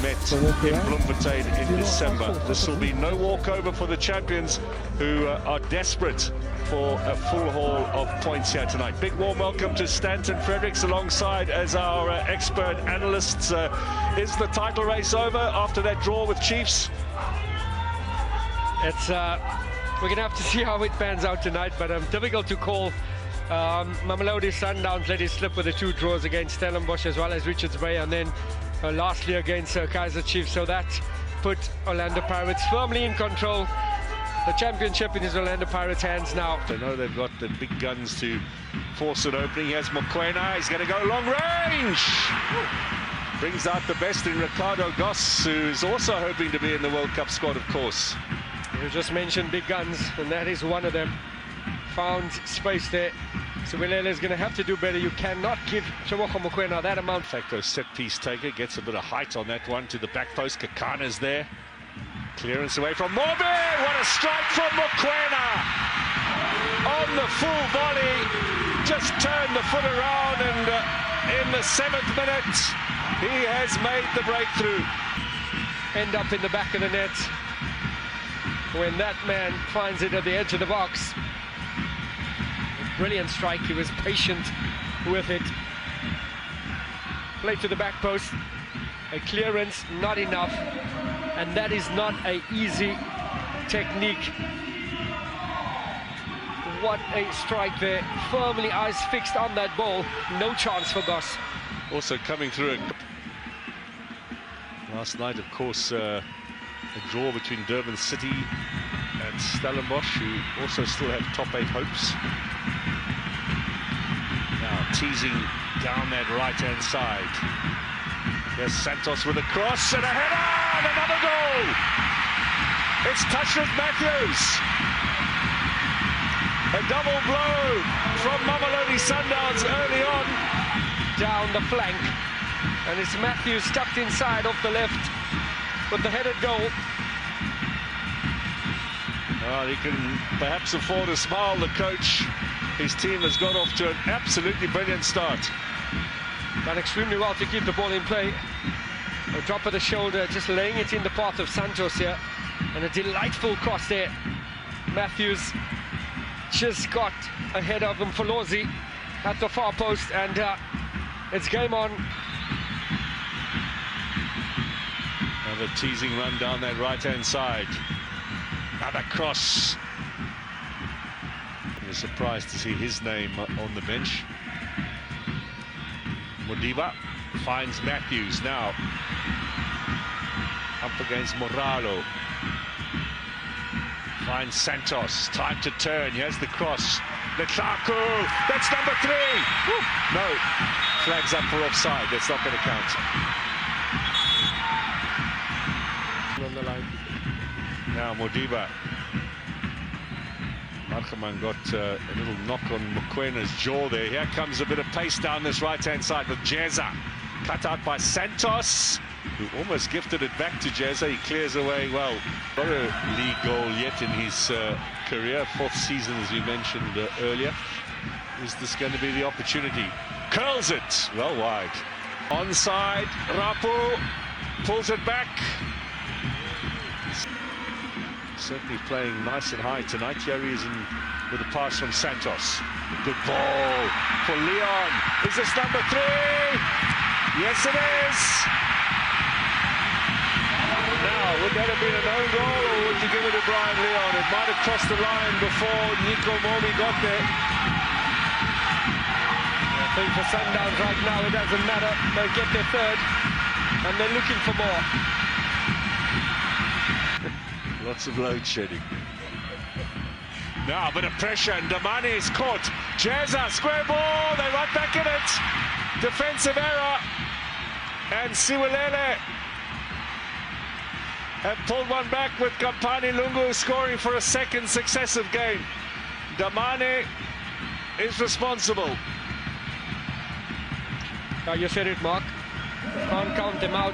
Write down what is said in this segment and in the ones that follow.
met in Bloemfontein in December. This will be no walkover for the champions, who are desperate for a full haul of points here tonight. Big warm welcome to Stanton Fredericks alongside as our expert analysts. Is the title race over after that draw with Chiefs? It's we're gonna have to see how it pans out tonight, but difficult to call. Mamelodi Sundowns let it slip with the 2 draws against Stellenbosch as well as Richards Bay, and then lastly against Kaizer Chiefs. So that put Orlando Pirates firmly in control. The championship in his Orlando Pirates' hands now. They know they've got the big guns to force an opening. Here's Mokoena, he's going to go long range. Brings out the best in Ricardo Goss, who's also hoping to be in the World Cup squad, of course. You just mentioned big guns, and that is one of them. Found space there. Siwelele is going to have to do better. You cannot give Teboho Mokoena that amount. In fact, a set-piece taker gets a bit of height on that one to the back post. Kakana's there. Clearance away from Mobbie. What a strike from Mokoena! On the full volley, just turned the foot around, and in the 7th minute, he has made the breakthrough. End up in the back of the net when that man finds it at the edge of the box. A brilliant strike. He was patient with it. Played to the back post. A clearance, not enough. And that is not an easy technique. What a strike there. Firmly eyes fixed on that ball. No chance for Goss. Also coming through last night, of course, a draw between Durban City and Stellenbosch, who also still have top 8 hopes. Now teasing down that right-hand side. Here's Santos with a cross and a header, and another goal. It's Tashreeq Matthews. A double blow from Mamelodi Sundowns early on. Down the flank, and it's Matthews tucked inside off the left with the headed goal. Well, he can perhaps afford a smile, the coach. His team has got off to an absolutely brilliant start. Done extremely well to keep the ball in play. A drop of the shoulder, just laying it in the path of Santos here. And a delightful cross there. Matthews just got ahead of him for Lozi at the far post, and it's game on. Another teasing run down that right-hand side. Another cross. I was surprised to see his name on the bench. Modiba finds Matthews now. Up against Moralo. Finds Santos. Time to turn. Here's the cross. Lethu. That's number 3. Woo. No. Flags up for offside. That's not going to count. On the line. Now Modiba. Markman got a little knock on Mokhuoena's jaw there. Here comes a bit of pace down this right-hand side with Jeza. Cut out by Santos, who almost gifted it back to Jeza. He clears away well. Not a league goal yet in his career. 4th season, as we mentioned earlier. Is this going to be the opportunity? Curls it well wide. Onside, Rapu pulls it back. Certainly playing nice and high tonight. Here he is with a pass from Santos. Good ball for Leon. Is this number 3? Yes, it is. Now, would that have been an own goal, or would you give it to Brian Leon? It might have crossed the line before Mobbie got there. I think for Sundowns right now, it doesn't matter. They get their 3rd, and they're looking for more. Lots of load shedding. Now a bit of pressure, and Damani is caught. Jeza, square ball, they right back in it. Defensive error, and Siwelele have pulled one back with Kampani Lungu scoring for a 2nd successive game. Damani is responsible. You said it, Mark. Can't count them out.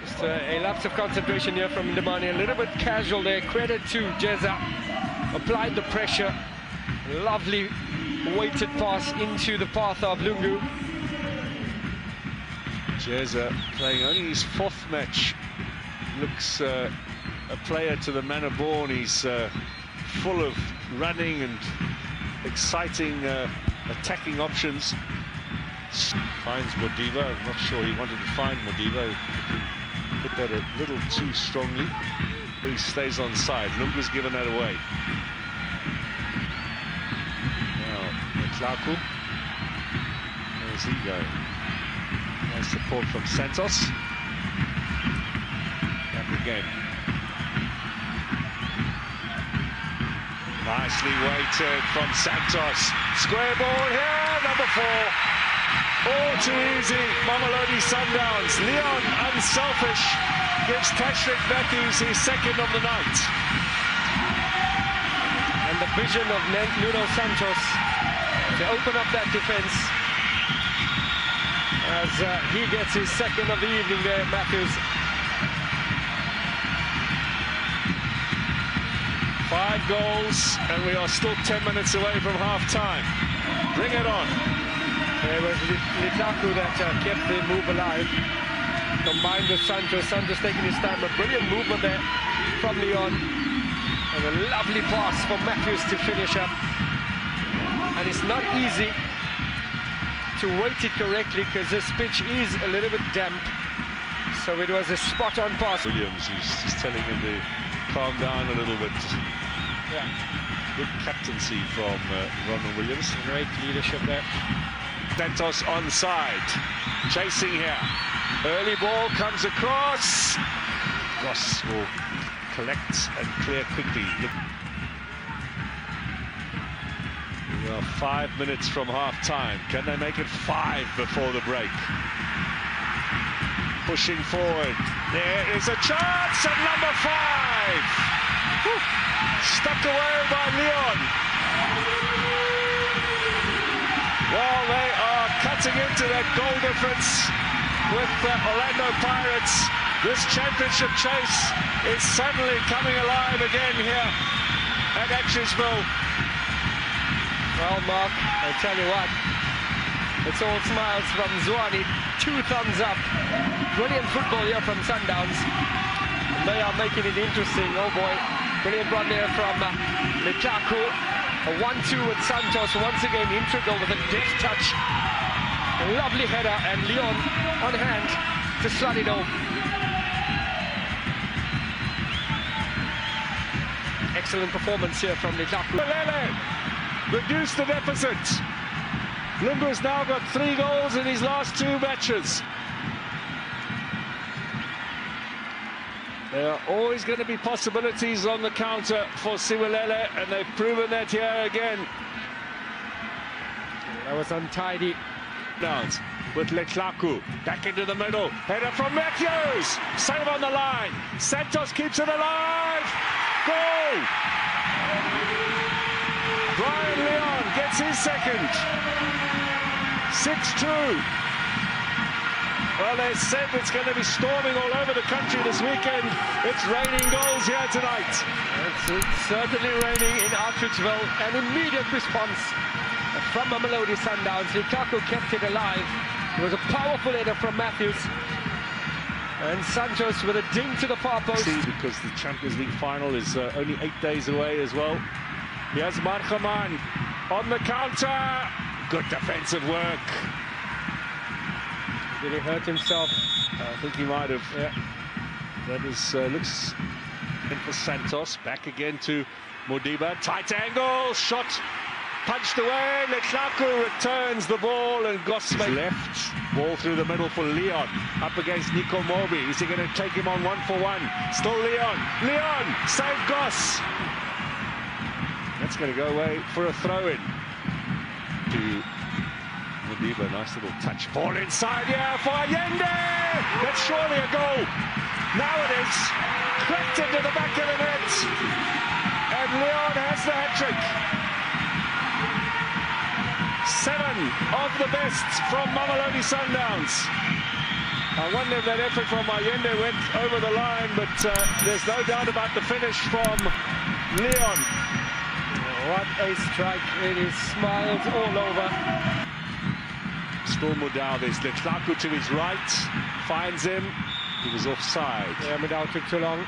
Just a lapse of concentration here from Damani. A little bit casual there. Credit to Jeza. Applied the pressure. Lovely weighted pass into the path of Lungu. Jeza playing only his 4th match. Looks a player to the manner born. He's full of running and exciting attacking options. Finds Modiba. I'm not sure he wanted to find Modiba. He put that a little too strongly. He stays on side. Lungu's given that away. Now, Lethu. Where's he going? Nice support from Santos. Back again. Nicely weighted from Santos. Square ball here, number 4. All too easy, Mamelodi Sundowns. Leon, unselfish, gives Tashreeq Matthews his 2nd of the night. And the vision of Nuno Santos to open up that defence as he gets his 2nd of the evening there, Matthews. 5 goals, and we are still 10 minutes away from half-time. Bring it on. It was Lethu that kept the move alive, combined with Santos. Santos taking his time. A brilliant movement there from Leon. And a lovely pass for Matthews to finish up. And it's not easy to weight it correctly because this pitch is a little bit damp. So it was a spot-on pass. Williams, who's just telling him to calm down a little bit. Yeah. Good captaincy from Ronald Williams. Great leadership there. Santos onside, chasing here. Early ball comes across. Ross will collect and clear quickly. We are 5 minutes from half-time. Can they make it 5 before the break? Pushing forward. There is a chance at number 5. Whew. Stuck away by Leon. Well, they are cutting into that goal difference with Orlando Pirates. This championship chase is suddenly coming alive again here at Actionsville. Well, Mark, I tell you what, it's all smiles from Zwane. 2 thumbs up. Brilliant football here from Sundowns. And they are making it interesting. Oh boy, brilliant run there from Lethu. A 1-2 with Santos, once again integral with a deft touch. A lovely header, and Leon on hand to slot it home. Excellent performance here from Lethu. Siwelele reduced the deficit. Lungu's now got 3 goals in his last 2 matches. There are always going to be possibilities on the counter for Siwelele, and they've proven that here again. That was untidy. Downs with Lethu, back into the middle, header from Matthews, save on the line, Santos keeps it alive, goal! Brian Leon gets his 2nd, 6-2. Well, they said it's going to be storming all over the country this weekend. It's raining goals here tonight. It's certainly raining in Archwell. An immediate response from Mamelodi Sundowns. Lethu kept it alive. It was a powerful header from Matthews. And Santos with a ding to the far post. Because the Champions League final is only 8 days away as well. Here's Mokhuoane on the counter. Good defensive work. Did he hurt himself? I think he might have. Yeah. That is looks in for Santos. Back again to Modiba. Tight angle. Shot punched away. Lethu returns the ball, and Goss left. Ball through the middle for Leon. Up against Nico Mobbie. Is he going to take him on 1-for-1? Still Leon. Leon save Goss. That's going to go away for a throw-in to Modiba. Nice little touch. Ball inside here for Allende. That's surely a goal. Now it is. Cracked into the back of the net. And Leon has the hat-trick. 7 of the best from Mamelodi Sundowns. I wonder if that effort from Allende went over the line, but there's no doubt about the finish from Leon. What a strike. It is smiles all over. Still Mudau, there's Lethu to his right, finds him, he was offside. Yeah, Mudau took too long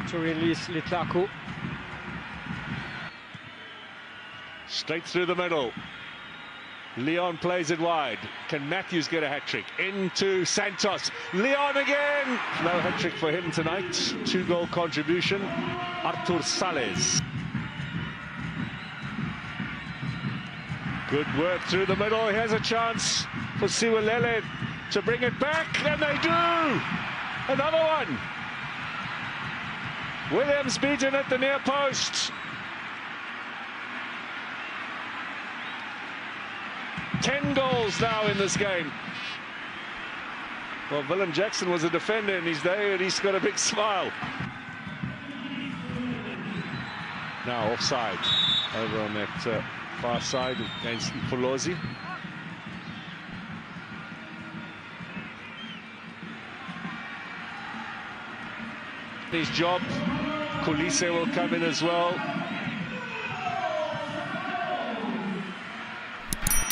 to release Lethu. Straight through the middle. Leon plays it wide. Can Matthews get a hat-trick? Into Santos. Leon again! No hat-trick for him tonight. 2-goal contribution. Artur Sales. Good work through the middle. Here's a chance for Siwelele to bring it back, and they do! Another one! Williams beaten at the near post. 10 goals now in this game. Well, Willem Jackson was a defender and he's there and he's got a big smile. Now offside over on that far side against Mokhuoane. His job. Kulise will come in as well.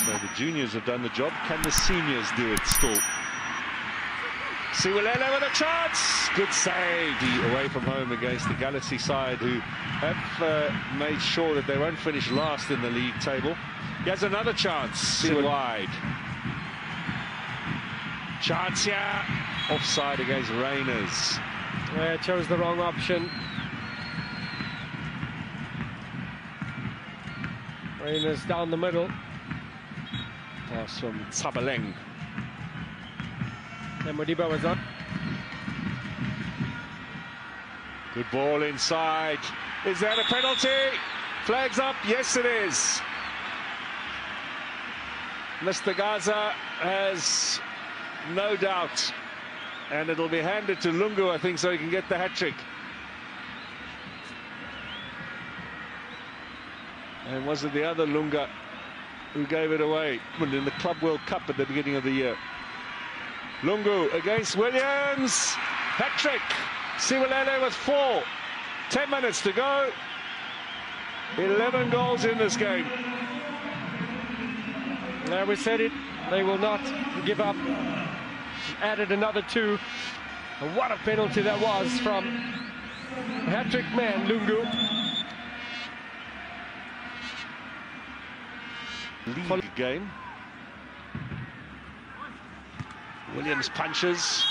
So the juniors have done the job. Can the seniors do it still? Siwelele with a chance. Good save. Away from home against the Galaxy side, who have made sure that they won't finish last in the league table. He has another chance. Wide. Chance here. Offside against Rainers. Yeah, chose the wrong option. Rainers down the middle. Pass from Tsabaleng. And Modiba was on. Good ball inside. Is that a penalty? Flags up. Yes, it is. Mr. Gaza has no doubt. And it'll be handed to Lungu, I think, so he can get the hat-trick. And was it the other Lunga who gave it away in the Club World Cup at the beginning of the year? Lungu against Williams. Hat-trick. Siwelele with 4. 10 minutes to go. 11 goals in this game. Now we said it. They will not give up. Added another 2. And what a penalty that was from hat-trick man Lungu. League game. Williams punches.